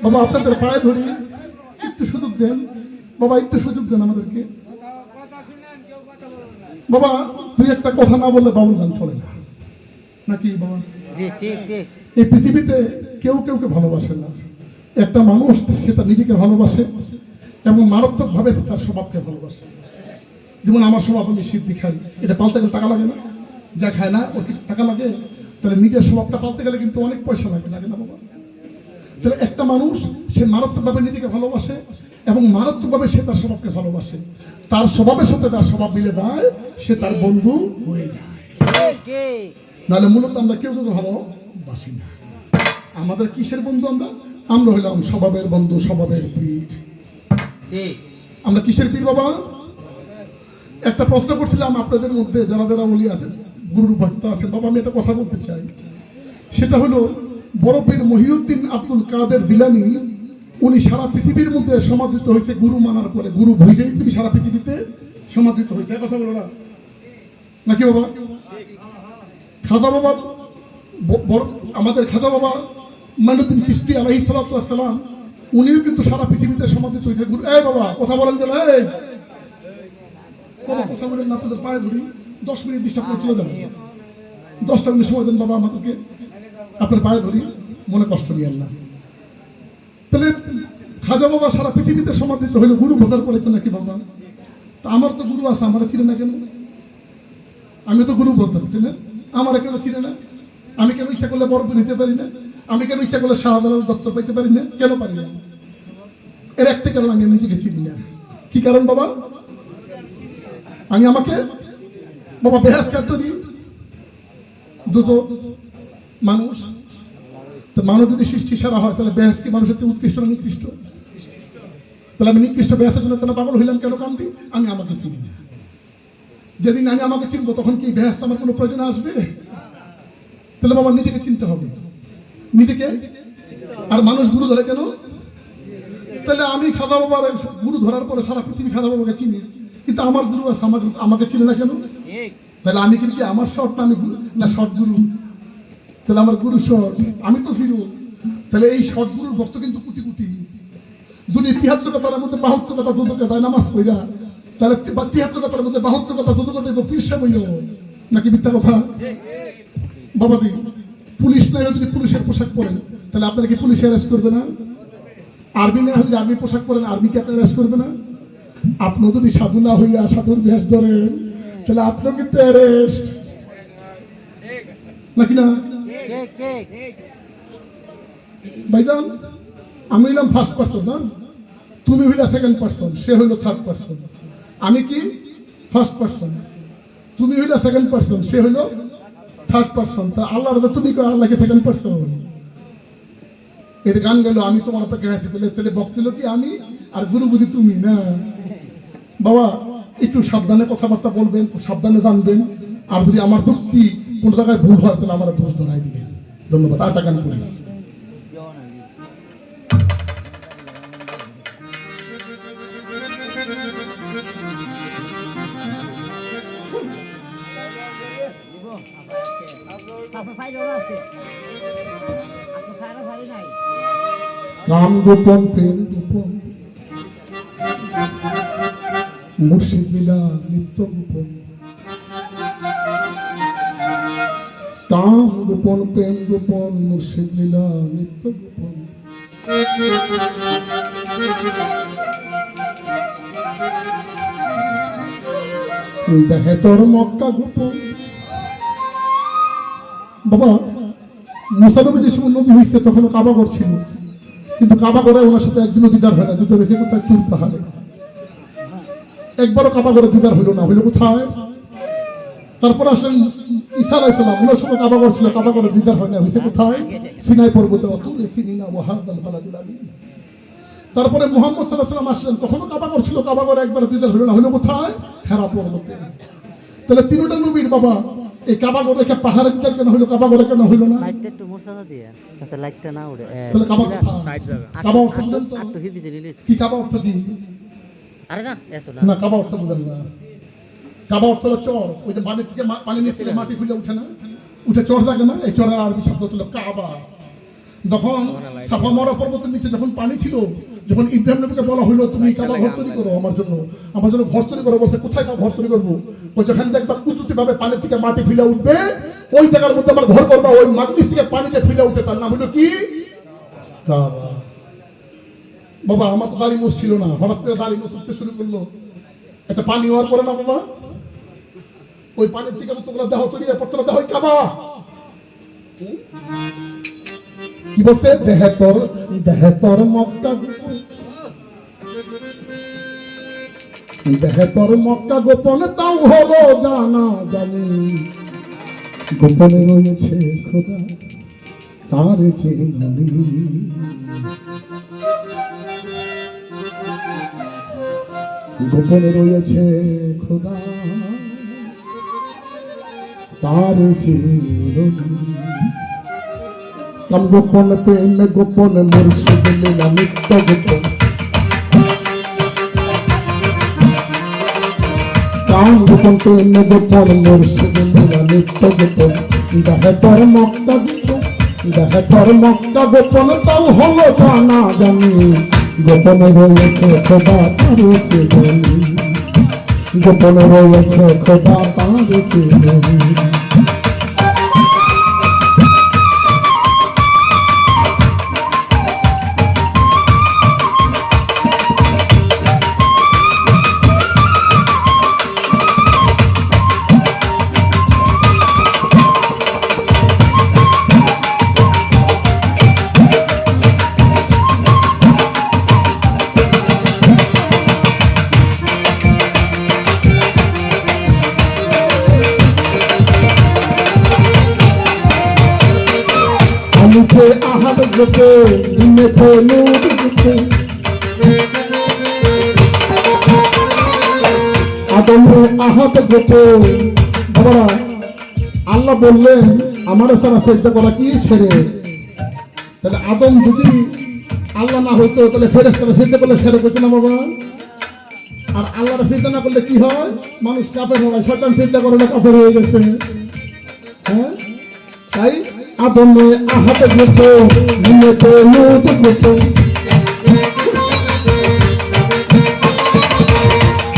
বাবা আপনাদের পায়ে ধরি, একটু সুযোগ দেন বাবা, একটু সুযোগ দেন আমাদেরকে। বাবা তুই একটা কথা না বললে বাবুল গান চলে না নাকি বাবা? এই পৃথিবীতে কেউ কেউকে ভালোবাসে না। একটা মানুষ সে তার নিজেকে ভালোবাসে এবং মারাত্মক ভাবে তার স্বভাবকে ভালোবাসে। যেমন আমার স্বভাব, আমি সিদ্ধি খাই, এটা পালতে গেলে টাকা লাগে না? যা খায় না ওর টাকা লাগে? তাহলে নিজের স্বভাবটা পালতে গেলে কিন্তু অনেক পয়সা লাগে, লাগে না বাবা? তাহলে একটা মানুষ সে মারাত্মকভাবে নিজেকে ভালোবাসে এবং মারাত্মকভাবে সে তার স্বভাবকে ভালোবাসে। তার স্বভাবের সাথে তার স্বভাব মিলে যায়, সে তার বন্ধু হয়ে যায়। নাহলে মূলত আমরা কেউ কেউ ভালোবাসি না। আমাদের কিসের বন্ধু? আমরা হইলাম স্বভাবের বন্ধু, স্বভাবের পীর। আমরা কিসের পীর বাবা? একটা প্রশ্ন করছিলাম আপনাদের মধ্যে যারা যারা বলি আছেন, গুরুর ভক্ত আছেন বাবা, আমি একটা কথা বলতে চাই। সেটা হলো বড় পীর মহিউদ্দিন আব্দুল কাদের জিলানী, উনি সারা পৃথিবীর মধ্যে সমাদৃত হয়েছে গুরু মানার পরে। গুরু ভুইলেই তুমি সারা পৃথিবীতে সমাদৃত হয়েছে, কথা বলো না নাকি বাবা? খাজা বাবা, আমাদের খাজা বাবা মাইনুদ্দিন চিশতি আলাইহিস সালাতু ওয়াস সালাম, উনিও কিন্তু সারা পৃথিবীতে সমাদৃত হয়েছে গুরু। এই বাবা কথা বলেন যে এই কথা বলেন না, আপনাদের পায়ে ধরি, 10 মিনিট ডিস্টার্ব করে চলে যাবো। 10টা মিনিট সময় দেন বাবা আমাদেরকে, আপনার পায়ে ধরি, মনে কষ্ট নিয়েন না। তাহলে খাজা বাবা সারা পৃথিবীতে সমাদৃত হইল, গুরু বোঝার করেছে নাকি বাবা? তা আমার তো গুরু আছে, আমার চিনে না কেন? আমি তো গুরু বলতেছি, তাই না? আমার কেন চিনে না? আমি কেন ইচ্ছা করলে বরফ নিতে পারি না? আমি কেন ইচ্ছা করলে শাহজালাল দপ্তর পাইতে পারি না? কেন পারি না? এর একটা কারণ, আমি নিজেকে চিনি না। কি কারণ বাবা? আমি আমাকে বাবা বেহেস কাটতে দিই দুটো মানুষ। তো মানুষ যদি সৃষ্টি সারা হয়, তাহলে বেহেস কি মানুষের চেয়ে উৎকৃষ্ট না নিকৃষ্ট? তাহলে আমি নিকৃষ্ট বেহেসের জন্য কেন পাগল হইলাম, কেন কান্দি? আমি আমাকে চিনি না। যেদিন আমি আমাকে চিনবো, তখন কি বেহেস আমার কোনো প্রয়োজন আসবে? তাহলে বাবা নিজেকে চিনতে হবে, নিজেকে। আর মানুষ গুরু ধরে কেন? তাহলে আমি খাজা বাবার গুরু ধরার পরে সারা পৃথিবী খাজা বাবাকে চিনি, কিন্তু আমার গুরু আছে, আমাকে চিনে না কেন? তাহলে আমি কিন্তু আমার শর্ট না, আমি না শর্ট গুরু? তাহলে আমার গুরু শর্ট, আমি তো ফিরু। তাহলে এই শর্ট গুরুর ভক্ত কিন্তু কোটি কোটি। দুনিয়া 73 কথার মধ্যে 72 কথা দুদকে দেয় নামাজ পড়া, তাহলে 73 কথার মধ্যে 72 কথা দুদকে দেব পীরসা বইল নাকি মিথ্যা কথা? বাবাদি পুলিশ নাই যদি পুলিশের পোশাক পরেন, তাহলে আপনারা কি পুলিশ অ্যারেস্ট করবে না? আর্মি না যদি আর্মি পোশাক পরেন, আর্মিকে আপনারা অ্যারেস্ট করবে না? আপনি যদি সাধু না হইয়া সাধুর বেশ ধরেন, তাহলে আপনার কিন্তু অ্যারেস্ট নাকি না? ভাইজান আমি হইলাম ফার্স্ট পার্সন, না? তুমি হইলা সেকেন্ড পার্সন, সে হইল থার্ড পার্সন। আমি কি ফার্স্ট পার্সন, তুমি হইলা সেকেন্ড পার্সন, সে হইল থার্ড পার্সন। তা আল্লাহর তুমি আল্লাহকে সেকেন্ড পার্সন। এর গান গেল আমি তোমার অপেক্ষা আছি, তাহলে বক্তব্য কি আমি আর গুরু বুঝি তুমি না? বাবা একটু সাবধানে কথাবার্তা বলবেন, সাবধানে জানবেন। আর যদি আমার যুক্তি কোন জায়গায় ভুল হয়, তাহলে আমার দোষ ধরাই দিবেন। ধন্যবাদ। আটা গান করি। কাম গোপন প্রেম গোপন, মুর্শিদ লীলা নিত্য গোপন। কাম গোপন প্রেম গোপন, মুর্শিদ লীলা নিত্য গোপন। দেখে তোর মক্কা গোপন। বাবা মুসা নবী যে সময় নবী হয়েছে, তখন কাবাগর ছিল, কিন্তু কাবাগরে ওনার সাথে একদিনও দিদার হয় না। দুটো রেখে কোথায়? তুর পাহাড়ে। একবারও কাবাগরে দিদার হইল না। হইল কোথায়? তারপর আসলেন ঈসা আলাইহিস সালাম, ওনার সময় কাবাগর ছিল, কাবাগরে দিদার হয় না। হয়েছে কোথায়? সিনাই পর্বতে। তারপরে মুহাম্মদ সাল্লাল্লাহু আলাইহি ওয়াসাল্লাম আসলেন, তখনও কাবাগর ছিল, কাবাগরে একবার দিদার হইল না। হইল কোথায়? হেরা পর্বতে। তাহলে তিনটা নবীর বাবা এই কাবাগর রেখে পাহাড়ের দিদার কেন হইল, কাবাগরে কেন হইল না? লাইটটা একটু মোছাদা দিয়ে যাতে লাইটটা না উড়ে। তাহলে কাবা সাইড জায়গা। কাবা অর্থ বুঝেন তো? একটু হিদি নিলি কি কাবা অর্থ কি? আরে না এত না। না কাবা অর্থ বুঝেন না। কাবা অর্থ হলো চর। ওই যে পানি থেকে পানি নিচ থেকে মাটি খুলে উঠে না, উঠে চর জাগে না, এই চরের আরবি শব্দ হলো কাবা। যখন সাফা মারা পর্বতের নিচে যখন পানি ছিল, যখন ইব্রাহিম নবীকে বলা হলো তুমি কাবা ঘর তৈরি করো আমার জন্য ঘর তৈরি করো, বলছে কোথায় ঘর তৈরি করবো? ওই যেখানে দেখবা কুচুতি ভাবে পানি থেকে মাটি ফিলে উঠবে, ওই জায়গার মধ্যে আমার ঘর করবা। ওই মাটির থেকে পানিতে ফিলে উঠে, তার নাম হলো কি? কাবা। বাবা আমার তো দাড়ি মুছ ছিল না, হঠাৎ করে দাড়ি মুছ উঠতে শুরু করলো। একটা পানি হওয়ার পরে না বাবা, ওই পানির থেকে তোমরা দেহ তৈরি পড়তে দেহ কাবা। কি বলছে? দেহেতর মক্কা, দেহেতর মক্কা গোপনে তাও হলো জানা জানি, গোপনে রয়েছে খোদা তার চিরধনী। গোপনে রয়েছে খোদা তার চিরধনী। কাম গোপন প্রেম গোপন মুর্শিদ লীলা নিত্য গোপন, কাম গোপন প্রেম গোপন মুর্শিদ লীলা নিত্য গোপন। দেহেতর মক্কা গোপন, দেহেতর মক্কা গোপন তাও হলো জানা জানি, গোপনে রয়েছে খোদা তার চিরধনী। গোপনে রয়েছে খোদা তার চিরধনী। আমিতে আহাদ যেতে দিনেতে নূর যেতে, আদমে আহাদ যেতে। বাবারা আল্লাহ বললেন আমার সারা সেজদা করা কি সেরে। তাহলে আদম যদি আল্লাহ না হইতো তাহলে ফেরেশতারা সেজদা করলে সেরে করতো না বাবা? আর আল্লাহর সেজদা না করলে কি হয়? মানুষ কাফের হয়, শয়তান সেজদা করে না কাফের হয়ে গেছে। হ্যাঁ, তাই আদমে আহাত যেতে নিয়েতে নূর যেতে,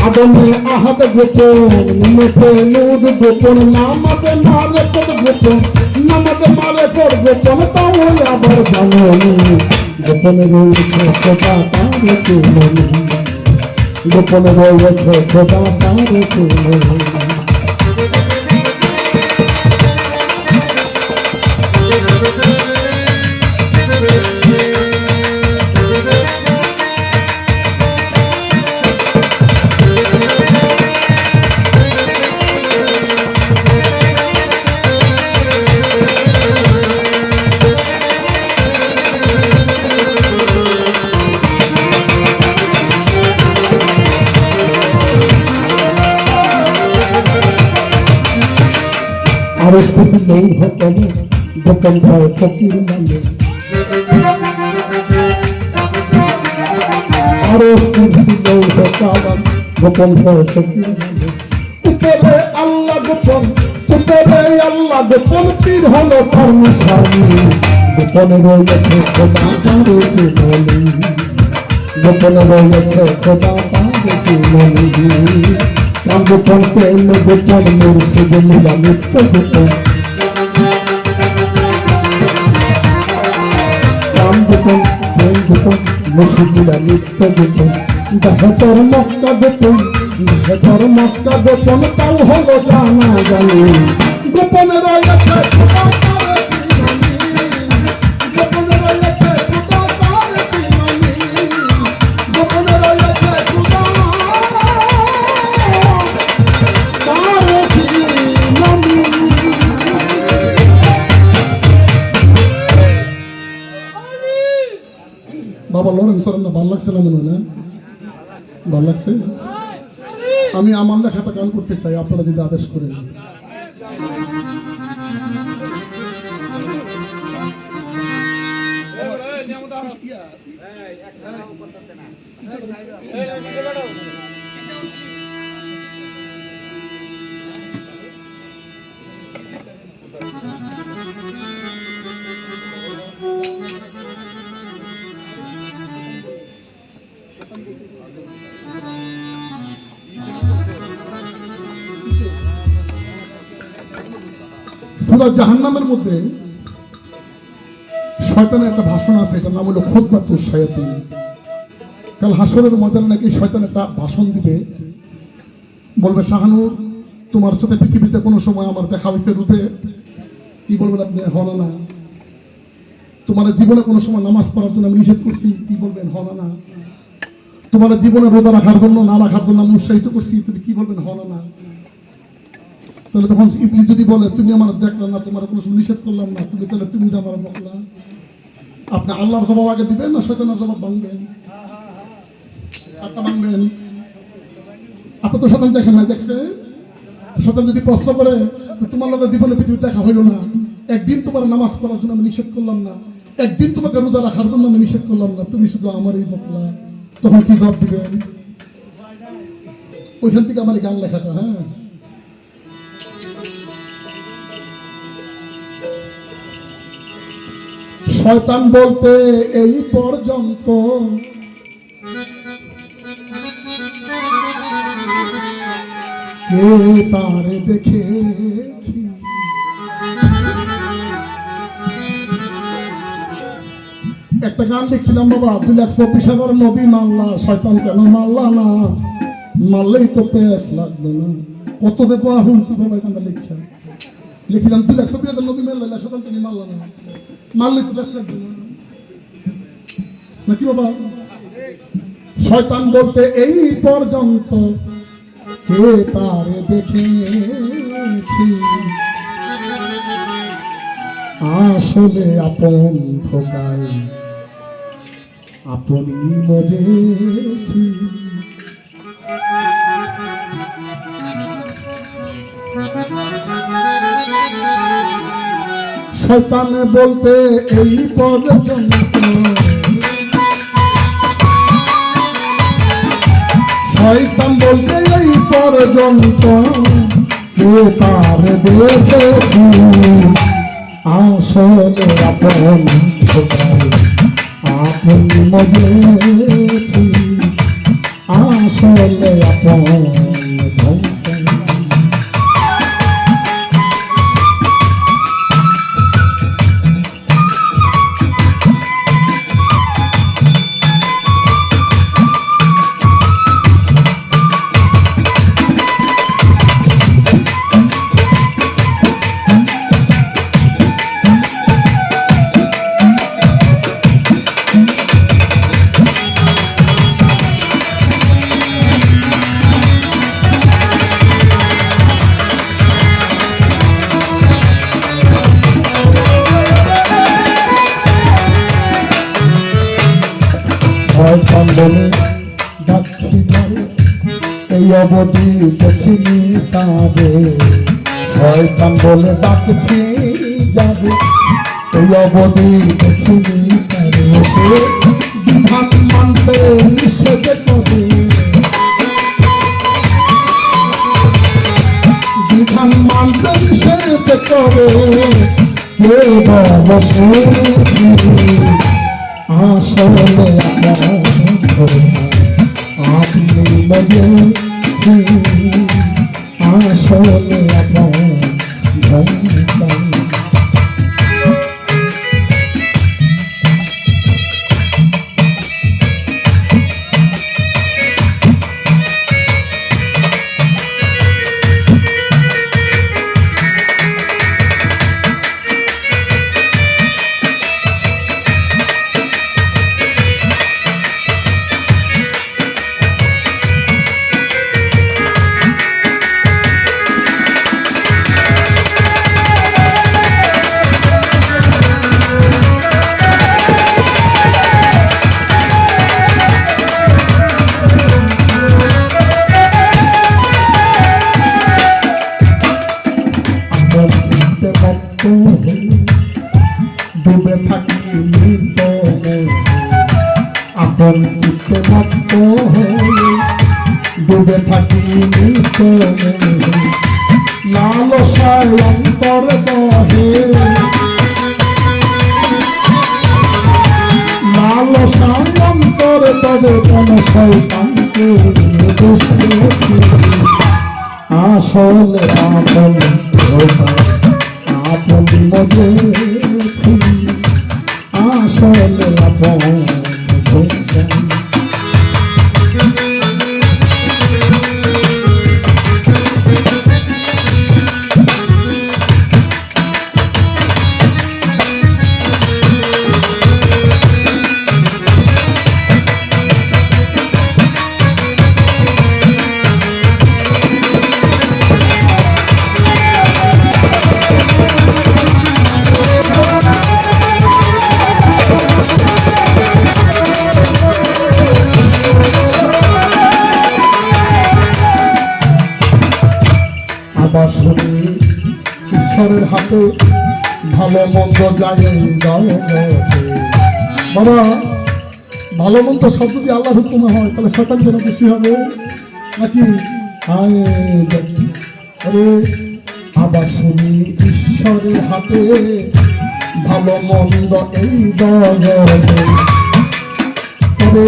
আদমে আহাত যেতে নিয়েতে নূর গোপন। নামাজে মারে পদ গোপন, নামাজে মারে পদ গোপন তাও আবার জানি, গোপনে রয়েছে খোদা তার চিরধনী। গোপনে রয়েছে খোদা তার চিরধনী। আর স্কুটি লৌহ তবে গোপন ভয় ফকির নামে, আর স্কুটি লৌহ কালাম গোপন ভয় ফকির নামে। উপরে আল্লাহ গোপন, উপরে আল্লাহ গোপন, পীর হলো তার নিশানি, গোপনে রয়েছে খোদা তার চিরধনী। গোপনে রয়েছে খোদা তার চিরধনী। কাম গোপন প্রেম গোপন মুর্শিদ লীলা নিত্য গোপন, কাম গোপন প্রেম গোপন মুর্শিদ লীলা নিত্য গোপন। দেহেতর মক্কা গোপন, দেহেতর মক্কা গোপন তাও হলো জানা জানি, গোপনে রয়েছে খোদা তার চিরধনী। গোপনে রয়েছে খোদা তার চিরধনী। গোপনে রয়েছে খোদা বাবা লরেন্স না। ভাল লাগছে না মনে হয় না? ভাল লাগছে? আমি আমার লেখাটা গান করতে চাই, আপনারা যদি আদেশ করেন। সুরা জাহান্নামের মধ্যে শয়তানের একটা ভাষণ আছে, এটার নাম হলো খুতবাতুশ শায়াতিন। কাল হাসরের ময়দানে নাকি শয়তান একটা ভাষণ দিবে, বলবে শাহানুর তোমার সাথে পৃথিবীতে কোনো সময় আমার দেখা হয়েছে রূপে? কি বলবেন আপনি? হন না। তোমার জীবনে কোনো সময় নামাজ পড়ার জন্য আমি নিষেধ করছি? কি বলবেন? হন না। তোমার জীবনে রোজা রাখার জন্য না রাখার জন্য আমি উৎসাহিত করছি? তুমি কি বলবেন? হন না। তাহলে তখন ইবলিস যদি বলে তুমি আমার দেখলাম না, তোমার কোনো সময় নিষেধ করলাম না, তুমি তাহলে তুমি যে আমার বকলা, আপনি আল্লাহর জবাব আগে দিবেন না শয়তানের জবাব ভাঙবেন? একটা ভাঙবেন। আপনি তো শয়তান দেখেন না, দেখছে? শয়তান যদি প্রশ্ন করে তোমার লোকের জীবনে পৃথিবীতে দেখা হইল না, একদিন তোমার নামাজ পড়ার জন্য আমি নিষেধ করলাম না, একদিন তোমাকে রোজা রাখার জন্য আমি নিষেধ করলাম না, তুমি শুধু আমারই বকলা, তখন কি জবাব দিবেন? ওইখান থেকে আমার গান লেখাটা। হ্যাঁ, শয়তান বলতে এই পর্যন্ত কে তারে দেখেছি। একটা গান দেখছিলাম বাবা, 2,24,000 নবী মানলা, শয়তান কেন মানলা না? মারলেই তো পেস লাগবে না। কত দেবো শুনছি বাবা, গানটা লিখছিলাম 2,24,000 নবী মানলা, শয়তান তুমি মানলা না, মারলেই তো পেস লাগবে না, নাকি বাবা? শয়তান বলতে এই পর্যন্ত কে তারে দেখেছি, আসলে আপন ধোকায় আপনি মজেছি। শয়তান বলতে এই পর্যন্ত, শয়তান বলতে এই পর্যন্ত কে তার দেখেছি, আসলে আপন ধোকায় আপনি মজেছি, আসলে আপন ধোকায়। শয়তান বলে ডাকছি যাবে, এই অবধি দেখিনি তাবে। শয়তান বলে ডাকছি যাবে, এই অবধি দেখিনি তাবে। সে বিধান মানতে নিষেধ করে, বিধান মানতে নিষেধ করে, কে বসে আসলে আপনি মজেছি, আসলে আপন ধোকায়। ডুবে থাকি মৃত আপন চিত্তে মত্ত হয়ে, ডুবে থাকি মৃত লালসায় অন্তর বহে, লালসায় অন্তর তবে কোন শয়তানকে আসলে আপন ধোকায় আপন মজেছি আসলে আপন বন্ধু। আবার শুনি ঈশ্বরের হাতে ভালো মন্দ যায় জগতে। বাবা, ভালো মন্দ সব যদি আল্লাহর হুকুমে হয় তাহলে শয়তান যেন খুশি হবে নাকি? আরে আবার শুনি ঈশ্বরের হাতে ভালো মন্দ এই জগতে, তবে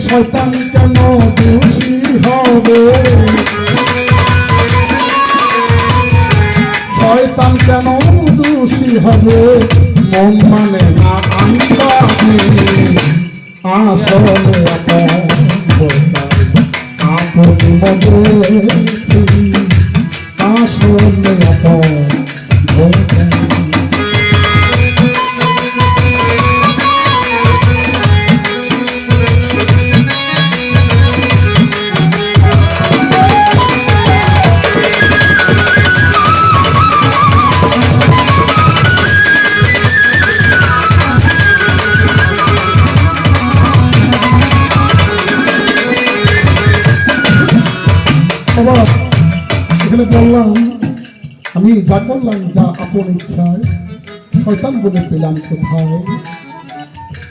শয়তান কেন খুশি হবে? শয়তান কেন দোষী হবে? মন মানে না আন্দাজে আসলে আপনি মজেছি আসলে আপন বন্ধু। আবার এখানে বললাম আমি যা করলাম যা আপন ইচ্ছায়, শয়তান বলে পেলাম কোথায়?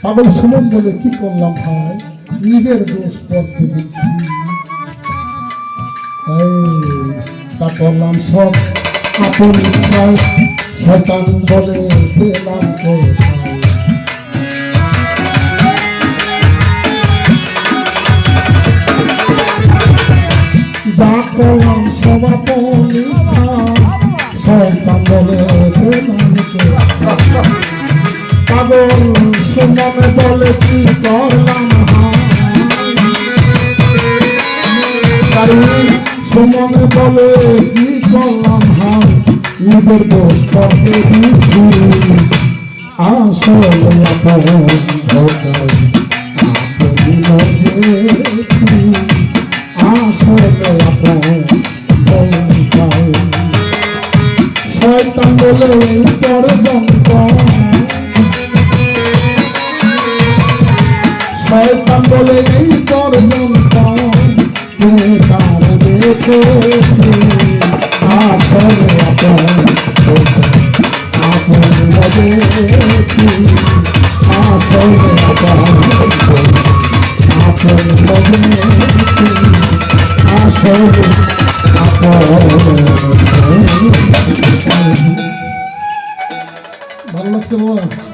পাগল সুমন বলে কি করলাম ভাই, নিজের দোষ পড়তে দিচ্ছি। তা করলাম সব আপন ইচ্ছায়, শয়তান বলে পেলাম কোথায়? যা করলাম সব আপন ইচ্ছা, শয়তান বলে পেলাম কোথায়? পাগল সুমনে বলে কি করলাম সুমনে বলে কি করলাম হাই, নিজের দোষ পড়তে দিচ্ছি আসলে আপন কোথায়? আপনি মজেছি আসলে আপন কোথায়? শয়তান বলে পর্যন্ত, শয়তান বলে এই পর্যন্ত তার দেখেছি আসলে আপন আপন মজেছি আসলে আপন আপন মজেছি আসলে আপন। ভালো লাগছে বাবা?